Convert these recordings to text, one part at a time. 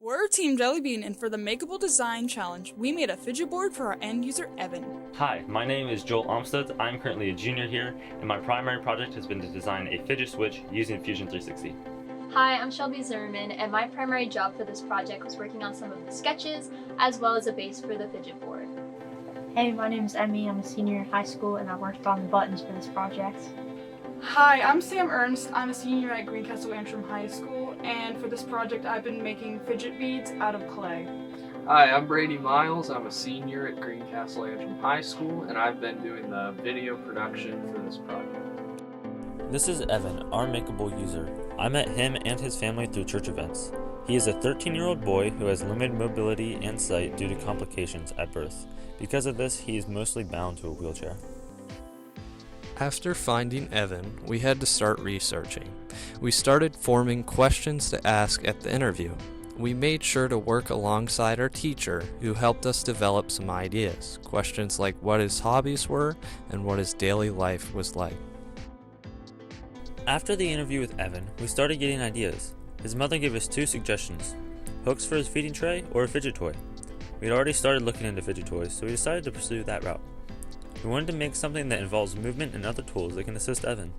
We're Team Jellybean, and for the Makeable Design Challenge, we made a fidget board for our end user, Evan. Hi, my name is Joel Armstead. I'm currently a junior here, and my primary project has been to design a fidget switch using Fusion 360. Hi, I'm Shelby Zimmerman, and my primary job for this project was working on some of the sketches, as well as a base for the fidget board. Hey, my name is Emmy. I'm a senior in high school, and I worked on the buttons for this project. Hi, I'm Sam Ernst. I'm a senior at Greencastle Antrim High School, and for this project I've been making fidget beads out of clay. Hi, I'm Brady Miles. I'm a senior at Greencastle Antrim High School, and I've been doing the video production for this project. This is Evan, our Makeable user. I met him and his family through church events. He is a 13-year-old boy who has limited mobility and sight due to complications at birth. Because of this, he is mostly bound to a wheelchair. After finding Evan, we had to start researching. We started forming questions to ask at the interview. We made sure to work alongside our teacher, who helped us develop some ideas. Questions like what his hobbies were and what his daily life was like. After the interview with Evan, we started getting ideas. His mother gave us two suggestions: hooks for his feeding tray or a fidget toy. We had already started looking into fidget toys, so we decided to pursue that route. We wanted to make something that involves movement and other tools that can assist Evan.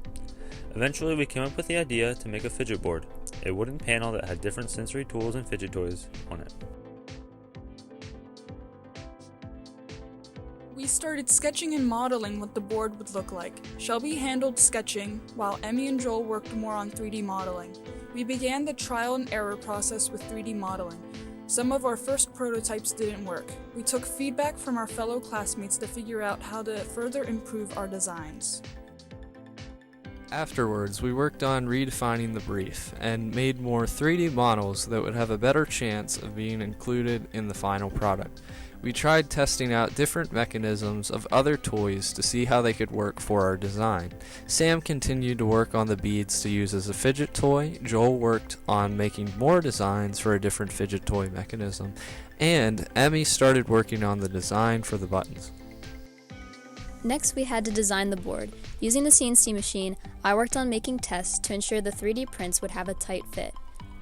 Eventually, we came up with the idea to make a fidget board, a wooden panel that had different sensory tools and fidget toys on it. We started sketching and modeling what the board would look like. Shelby handled sketching, while Emmy and Joel worked more on 3D modeling. We began the trial and error process with 3D modeling. Some of our first prototypes didn't work. We took feedback from our fellow classmates to figure out how to further improve our designs. Afterwards, we worked on redefining the brief and made more 3D models that would have a better chance of being included in the final product. We tried testing out different mechanisms of other toys to see how they could work for our design. Sam continued to work on the beads to use as a fidget toy, Joel worked on making more designs for a different fidget toy mechanism, and Emmy started working on the design for the buttons. Next, we had to design the board. Using the CNC machine, I worked on making tests to ensure the 3D prints would have a tight fit.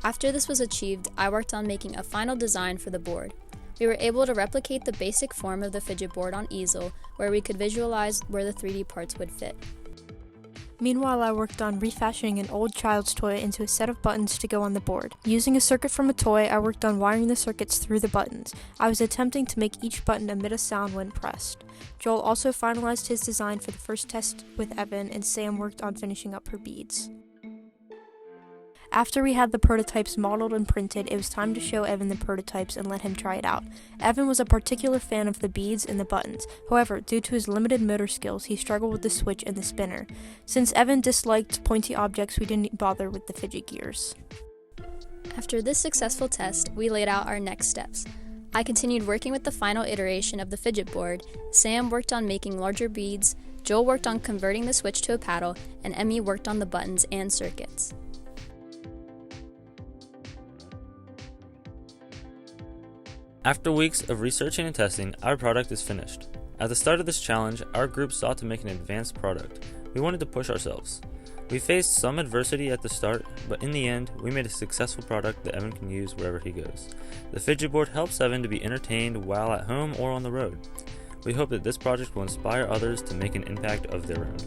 After this was achieved, I worked on making a final design for the board. We were able to replicate the basic form of the fidget board on easel, where we could visualize where the 3D parts would fit. Meanwhile, I worked on refashioning an old child's toy into a set of buttons to go on the board. Using a circuit from a toy, I worked on wiring the circuits through the buttons. I was attempting to make each button emit a sound when pressed. Joel also finalized his design for the first test with Evan, and Sam worked on finishing up her beads. After we had the prototypes modeled and printed, it was time to show Evan the prototypes and let him try it out. Evan was a particular fan of the beads and the buttons. However, due to his limited motor skills, he struggled with the switch and the spinner. Since Evan disliked pointy objects, we didn't bother with the fidget gears. After this successful test, we laid out our next steps. I continued working with the final iteration of the fidget board, Sam worked on making larger beads, Joel worked on converting the switch to a paddle, and Emmy worked on the buttons and circuits. After weeks of researching and testing, our product is finished. At the start of this challenge, our group sought to make an advanced product. We wanted to push ourselves. We faced some adversity at the start, but in the end, we made a successful product that Evan can use wherever he goes. The fidget board helps Evan to be entertained while at home or on the road. We hope that this project will inspire others to make an impact of their own.